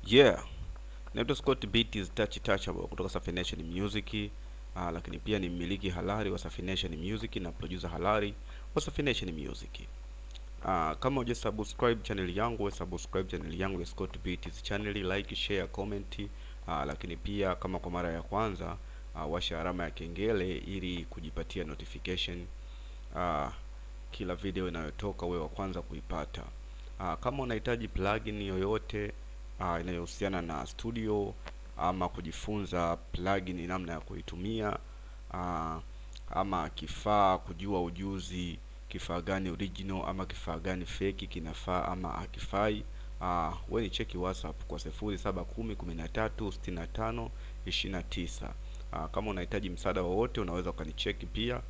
Yeah, naitwa Scott Beat is touchable kutoka Safi Nation Music. Lakini pia ni mmiliki halali wa Safi Nation Music na producer halali wa Safi Nation Music. Kama uje subscribe channel yangu, subscribe channel yangu ya Scott Beat is channel, like, share, comment. Lakini pia kama kwa mara ya kwanza, washa alama ya kengele ili kujipatia notification kila video inayotoka wewe wa kwanza kuipata. Kama unahitaji plugin yoyote inayohusiana na studio ama kujifunza plugin namna ya kuitumia, ama kifaa, kujua ujuzi kifaa gani original ama kifaa gani fake kinafaa ama hakifai, wewe ni cheki WhatsApp kwa 0710136529. Kama unahitaji msaada wowote unaweza ukanicheki pia,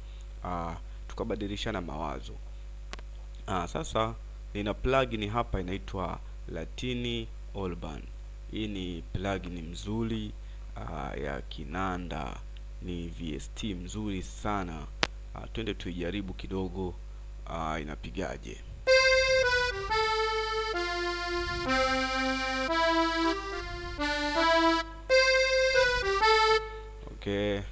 tukabadilishana mawazo. Sasa nina plugin hapa inaitwa Latini Orban. Hii ni plugin mzuri ya kinanda, ni VST mzuri sana. Twende tuijaribu kidogo, inapigaje. Okay.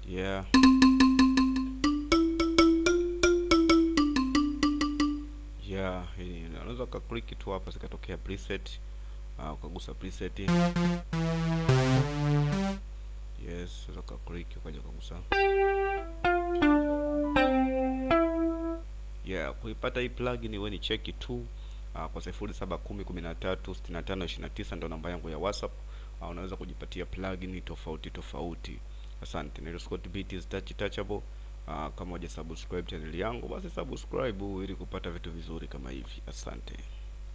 Yeah. Yeah, unaweza ukaklik tu hapa zikatokea preset, ukagusa preset. Yes, unaweza ukaklik ukaja ukagusa. Yeah, kuipata hii plugin wewe ni cheki tu kwa 0710136529 ndo namba yangu ya WhatsApp. Unaweza kujipatia plugin tofauti tofauti. Asante. Ni Scott Beat is touchable. Kama huja subscribe channel yangu basi subscribe ili kupata vitu vizuri kama hivi. Asante.